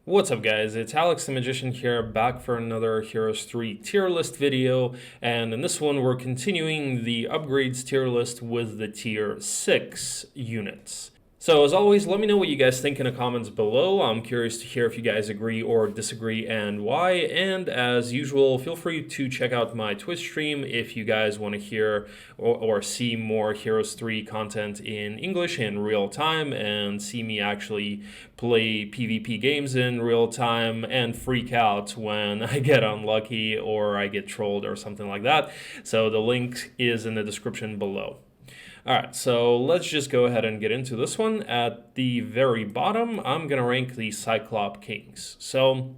What's up guys, it's Alex the Magician here, back for another Heroes 3 tier list video, and in this one we're continuing the upgrades tier list with the tier 6 units. So as always, let me know what you guys think in the comments below. I'm curious to hear if you guys agree or disagree and why. And as usual, feel free to check out my Twitch stream if you guys want to hear or see more Heroes 3 content in English in real time and see me actually play PvP games in real time and freak out when I get unlucky or I get trolled or something like that. So the link is in the description below. All right, so let's just go ahead and get into this one. At the very bottom, I'm going to rank the Cyclops Kings. So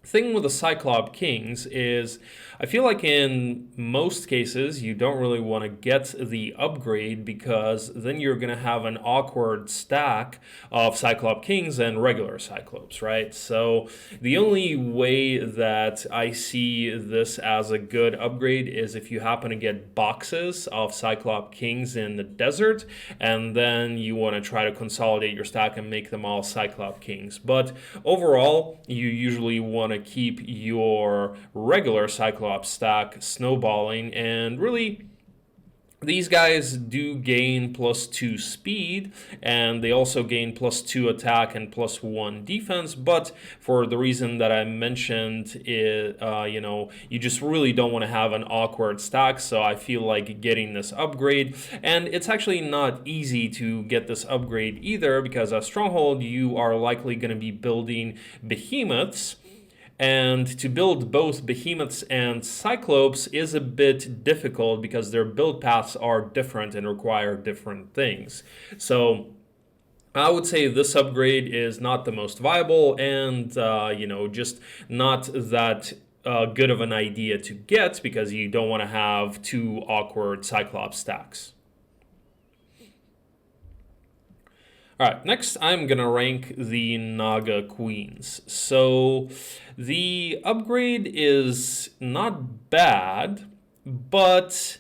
thing with the Cyclops Kings is I feel like in most cases you don't really want to get the upgrade because then you're going to have an awkward stack of Cyclops Kings and regular Cyclops, right? So the only way that I see this as a good upgrade is if you happen to get boxes of Cyclops Kings in the desert and then you want to try to consolidate your stack and make them all Cyclops Kings. But overall, you usually want to keep your regular Cyclops stack snowballing, and really these guys do gain +2 speed, and they also gain +2 attack and +1 defense. But for the reason that I mentioned, you just really don't want to have an awkward stack. So I feel like getting this upgrade, and it's actually not easy to get this upgrade either, because as Stronghold you are likely going to be building behemoths. And to build both behemoths and cyclops is a bit difficult because their build paths are different and require different things. So I would say this upgrade is not the most viable and, just not that good of an idea to get because you don't want to have two awkward cyclops stacks. All right, next I'm going to rank the Naga Queens. So the upgrade is not bad, but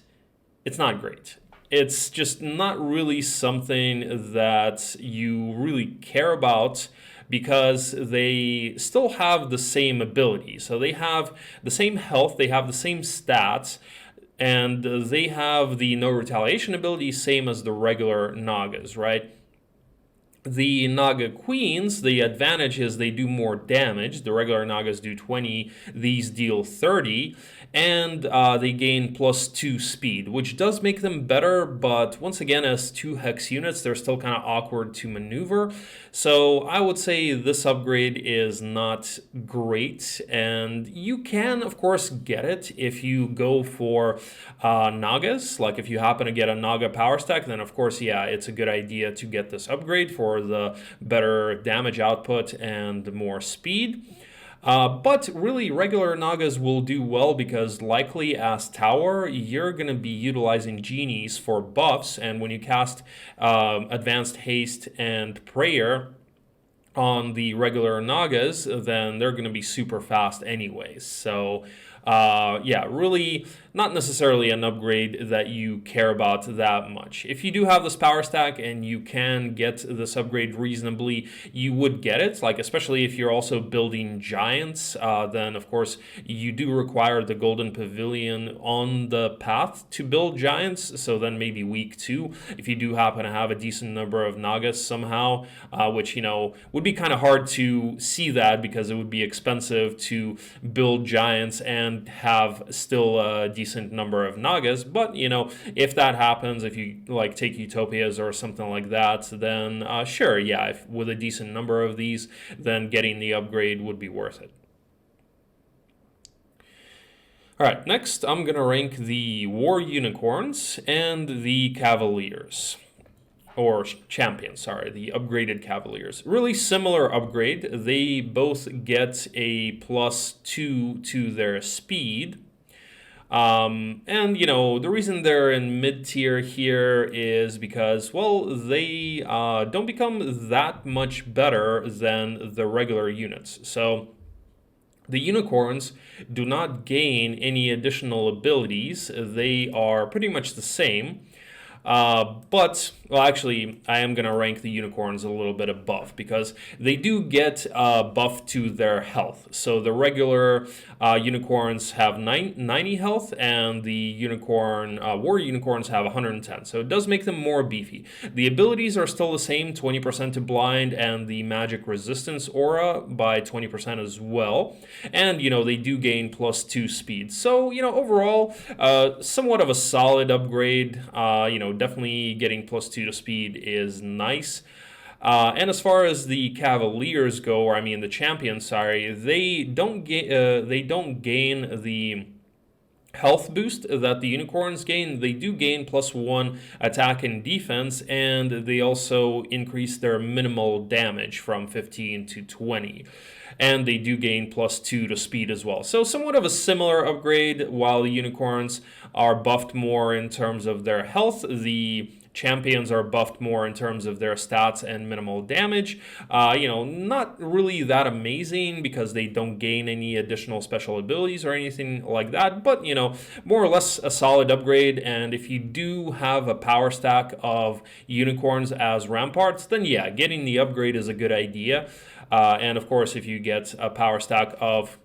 it's not great. It's just not really something that you really care about because they still have the same ability. So they have the same health, they have the same stats, and they have the no retaliation ability, same as the regular Nagas, right? The Naga Queens, the advantage is they do more damage. The regular Nagas do 20, these deal 30, and they gain +2 speed, which does make them better, but once again, as 2 hex units, they're still kind of awkward to maneuver. So I would say this upgrade is not great, and you can, of course, get it if you go for Nagas. Like if you happen to get a Naga power stack, then of course, yeah, it's a good idea to get this upgrade for the better damage output and more speed. But really, regular Nagas will do well because likely as tower, you're going to be utilizing genies for buffs, and when you cast advanced haste and prayer on the regular Nagas, then they're going to be super fast anyways. So yeah, really not necessarily an upgrade that you care about that much. If you do have this power stack and you can get this upgrade reasonably, you would get it, like especially if you're also building giants, then of course you do require the golden pavilion on the path to build giants, so then maybe week 2 if you do happen to have a decent number of Nagas somehow, which would be kind of hard to see that because it would be expensive to build giants and have still a decent number of Nagas. But if that happens, if you like take Utopias or something like that, then sure, yeah, if with a decent number of these, then getting the upgrade would be worth it. All right, next I'm gonna rank the War Unicorns and the Cavaliers. Or champions, sorry, the upgraded Cavaliers. Really similar upgrade. They both get a +2 to their speed. And the reason they're in mid-tier here is because, well, they don't become that much better than the regular units. So the unicorns do not gain any additional abilities. They are pretty much the same. But Well, actually, I am going to rank the unicorns a little bit above because they do get buff to their health. So the regular unicorns have 90 health, and the unicorn warrior unicorns have 110. So it does make them more beefy. The abilities are still the same, 20% to blind, and the magic resistance aura by 20% as well. And, they do gain +2 speed. So, overall, somewhat of a solid upgrade. Definitely getting +2 to speed is nice. And as far as the Cavaliers go, or I mean the champions, sorry, they don't gain the health boost that the unicorns gain. They do gain +1 attack and defense, and they also increase their minimal damage from 15 to 20. And they do gain +2 to speed as well. So somewhat of a similar upgrade. While the unicorns are buffed more in terms of their health, the champions are buffed more in terms of their stats and minimal damage. Not really that amazing because they don't gain any additional special abilities or anything like that, but more or less a solid upgrade. And if you do have a power stack of unicorns as ramparts, then yeah, getting the upgrade is a good idea. And of course, if you get a power stack of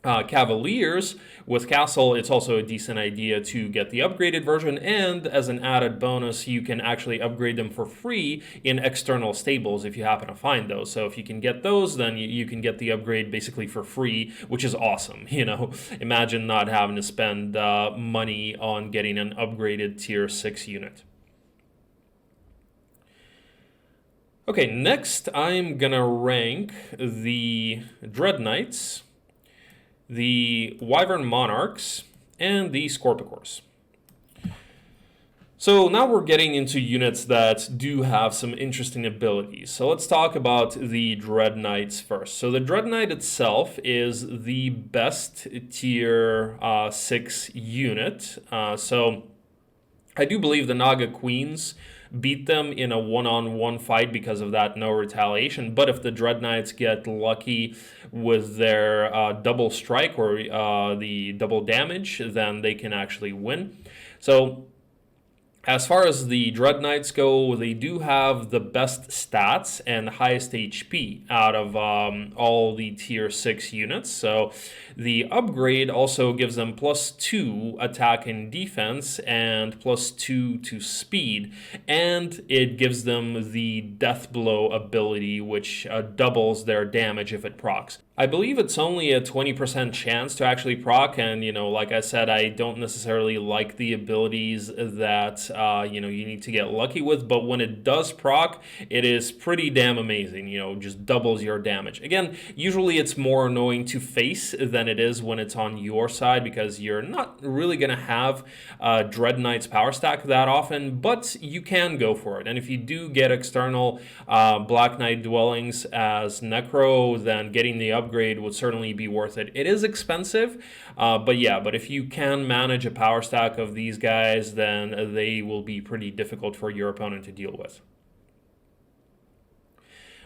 Cavaliers with Castle, it's also a decent idea to get the upgraded version, and as an added bonus, you can actually upgrade them for free in external stables if you happen to find those. So if you can get those, then you can get the upgrade basically for free, which is awesome. Imagine not having to spend money on getting an upgraded tier 6 unit. Okay, next I'm gonna rank the Dread Knights, the Wyvern Monarchs, and the Scorpicors. So now we're getting into units that do have some interesting abilities. So let's talk about the Dread Knights first. So the Dread Knight itself is the best tier 6 unit. So I do believe the Naga Queens beat them in a one-on-one fight because of that no retaliation. But if the Dread Knights get lucky with their double strike or the double damage, then they can actually win. So as far as the Dread Knights go, they do have the best stats and highest HP out of all the tier 6 units. So the upgrade also gives them +2 attack and defense and +2 to speed. And it gives them the Death Blow ability, which doubles their damage if it procs. I believe it's only a 20% chance to actually proc, and like I said, I don't necessarily like the abilities that you need to get lucky with, but when it does proc, it is pretty damn amazing. Just doubles your damage. Again, usually it's more annoying to face than it is when it's on your side because you're not really gonna have Dread Knight's power stack that often, but you can go for it. And if you do get external Black Knight dwellings as Necro, then getting the upgrade would certainly be worth it. It is expensive, but if you can manage a power stack of these guys, then they will be pretty difficult for your opponent to deal with.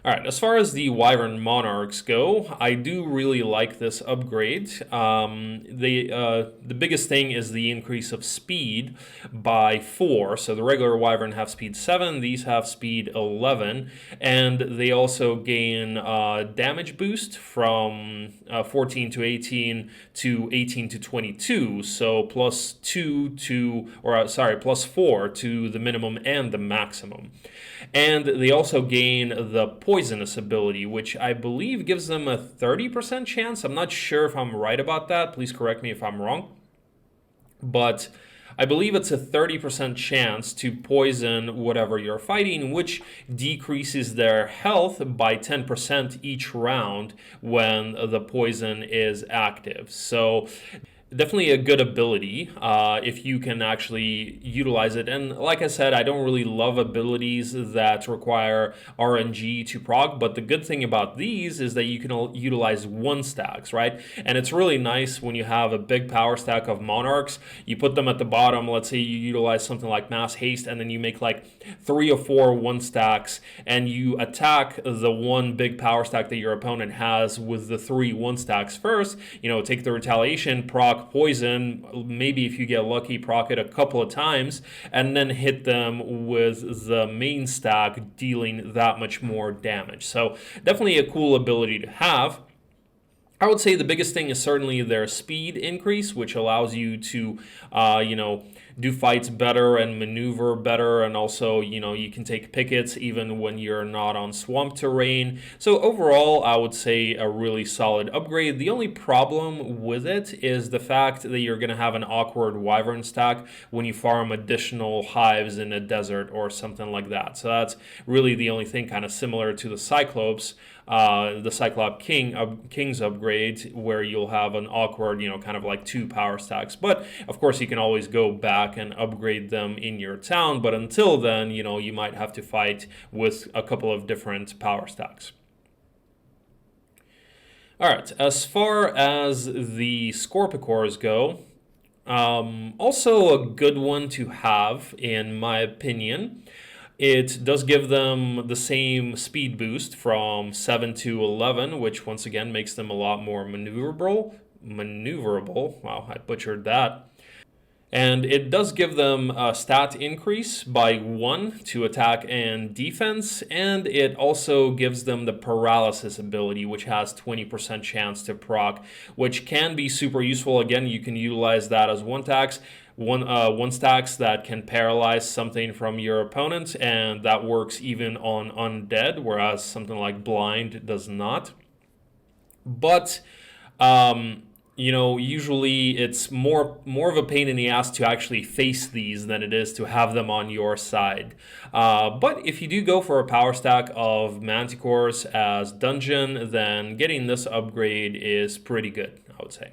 All right, as far as the Wyvern Monarchs go, I do really like this upgrade. The biggest thing is the increase of speed by 4. So the regular Wyvern have speed 7, these have speed 11, and they also gain damage boost from 14 to 18 to 18 to 22. So +4 to the minimum and the maximum. And they also gain the poisonous ability, which I believe gives them a 30% chance. I'm not sure if I'm right about that. Please correct me if I'm wrong. But I believe it's a 30% chance to poison whatever you're fighting, which decreases their health by 10% each round when the poison is active. So definitely a good ability if you can actually utilize it. And like I said, I don't really love abilities that require RNG to proc, but the good thing about these is that you can utilize 1 stacks, right? And it's really nice when you have a big power stack of Monarchs, you put them at the bottom. Let's say you utilize something like Mass Haste, and then you make like 3 or 4 1 stacks, and you attack the 1 big power stack that your opponent has with the 3 1 stacks first. Take the retaliation, proc proc poison, maybe if you get lucky, proc it a couple of times, and then hit them with the main stack, dealing that much more damage. So definitely a cool ability to have. I would say the biggest thing is certainly their speed increase, which allows you to, do fights better and maneuver better. And also, you can take pickets even when you're not on swamp terrain. So overall, I would say a really solid upgrade. The only problem with it is the fact that you're going to have an awkward wyvern stack when you farm additional hives in a desert or something like that. So that's really the only thing, kind of similar to the Cyclops. The Cyclops Kings upgrade, where you'll have an awkward, kind of like 2 power stacks. But of course, you can always go back and upgrade them in your town. But until then, you might have to fight with a couple of different power stacks. All right, as far as the Scorpicores go, also a good one to have, in my opinion. It does give them the same speed boost from 7 to 11, which once again makes them a lot more maneuverable. Wow, I butchered that. And it does give them a stat increase by 1 to attack and defense, and it also gives them the paralysis ability, which has 20% chance to proc, which can be super useful. Again, you can utilize that as one stacks that can paralyze something from your opponent, and that works even on undead, whereas something like blind does not. But usually it's more of a pain in the ass to actually face these than it is to have them on your side. But if you do go for a power stack of manticores as dungeon, then getting this upgrade is pretty good, I would say.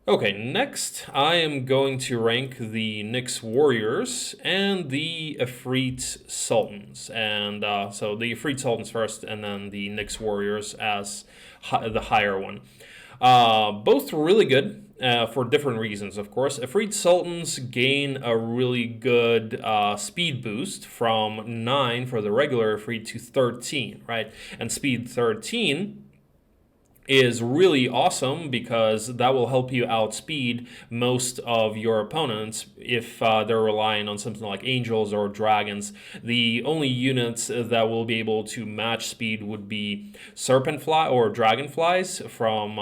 Okay, next I am going to rank the Nyx Warriors and the Efreet Sultans. And so the Efreet Sultans first, and then the Nyx Warriors as the higher one. Both really good for different reasons, of course. Efreet Sultans gain a really good speed boost from 9 for the regular Efreet to 13, right? And speed 13 is really awesome because that will help you outspeed most of your opponents if they're relying on something like angels or dragons. The only units that will be able to match speed would be serpentfly or dragonflies from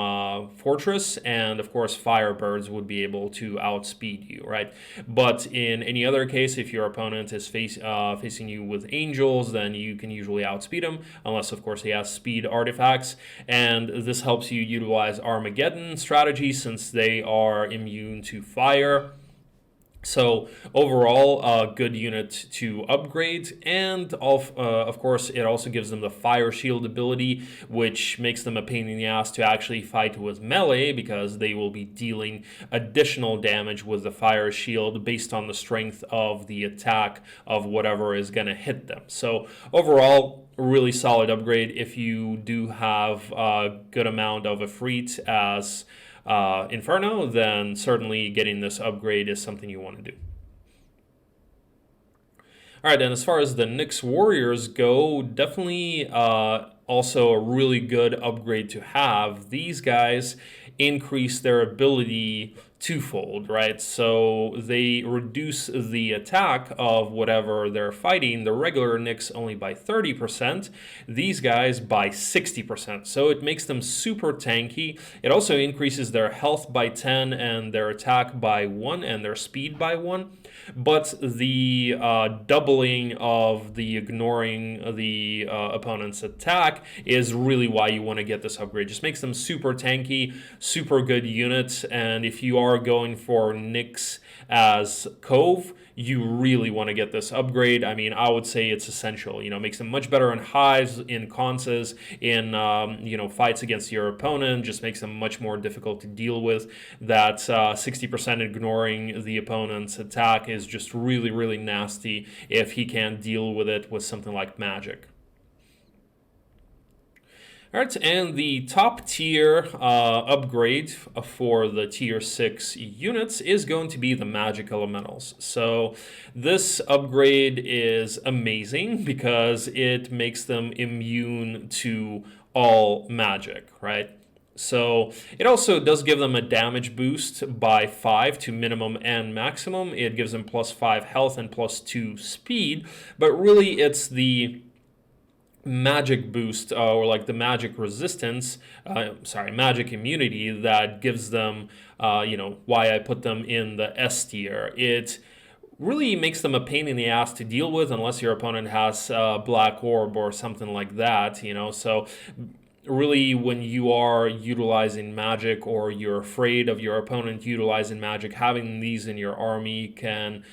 Fortress, and of course firebirds would be able to outspeed you, right? But in any other case, if your opponent is facing you with angels, then you can usually outspeed him, unless of course he has speed artifacts. And this helps you utilize Armageddon strategy since they are immune to fire. So overall, a good unit to upgrade, and of course, it also gives them the Fire Shield ability, which makes them a pain in the ass to actually fight with melee because they will be dealing additional damage with the Fire Shield based on the strength of the attack of whatever is going to hit them. So overall, really solid upgrade if you do have a good amount of Efreet as Inferno, then certainly getting this upgrade is something you want to do. All right, and as far as the Nyx Warriors go, definitely also a really good upgrade to have. These guys increase their ability twofold, right? So they reduce the attack of whatever they're fighting, the regular Nyx only by 30%, these guys by 60%. So it makes them super tanky. It also increases their health by 10 and their attack by 1 and their speed by 1. But the doubling of the ignoring the opponent's attack is really why you want to get this upgrade. Just makes them super tanky, super good units, and if you are going for Nyx as Cove, you really want to get this upgrade. I mean, I would say it's essential. Makes them much better in hives, in conses, in fights against your opponent. Just makes them much more difficult to deal with. That 60% ignoring the opponent's attack is just really, really nasty if he can't deal with it with something like magic. All right, and the top tier upgrade for the tier 6 units is going to be the magic elementals. So this upgrade is amazing because it makes them immune to all magic, right? So it also does give them a damage boost by 5 to minimum and maximum. It gives them +5 health and +2 speed, but really it's the magic boost or like the magic resistance, magic immunity that gives them, why I put them in the S tier. It really makes them a pain in the ass to deal with unless your opponent has Black Orb or something like that, so really when you are utilizing magic or you're afraid of your opponent utilizing magic, having these in your army can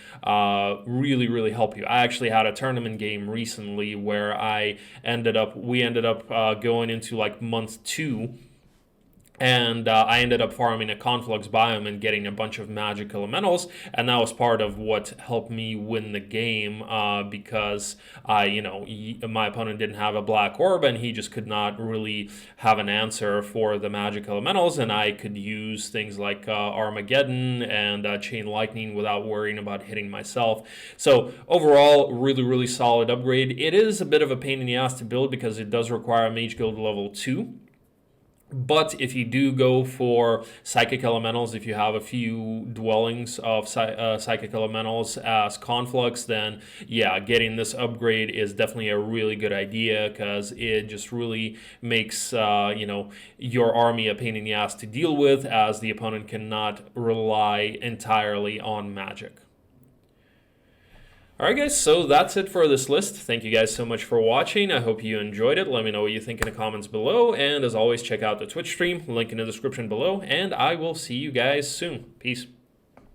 really help you. I actually had a tournament game recently where we ended up going into like month 2, and I ended up farming a conflux biome and getting a bunch of magic elementals, and that was part of what helped me win the game because my opponent didn't have a Black Orb and he just could not really have an answer for the magic elementals, and I could use things like Armageddon and Chain Lightning without worrying about hitting myself. So overall, really solid upgrade. It is a bit of a pain in the ass to build because it does require Mage Guild level 2. But if you do go for Psychic Elementals, if you have a few dwellings of Psychic Elementals as Conflux, then yeah, getting this upgrade is definitely a really good idea because it just really makes your army a pain in the ass to deal with, as the opponent cannot rely entirely on magic. Alright guys, so that's it for this list. Thank you guys so much for watching. I hope you enjoyed it. Let me know what you think in the comments below. And as always, check out the Twitch stream, link in the description below. And I will see you guys soon. Peace.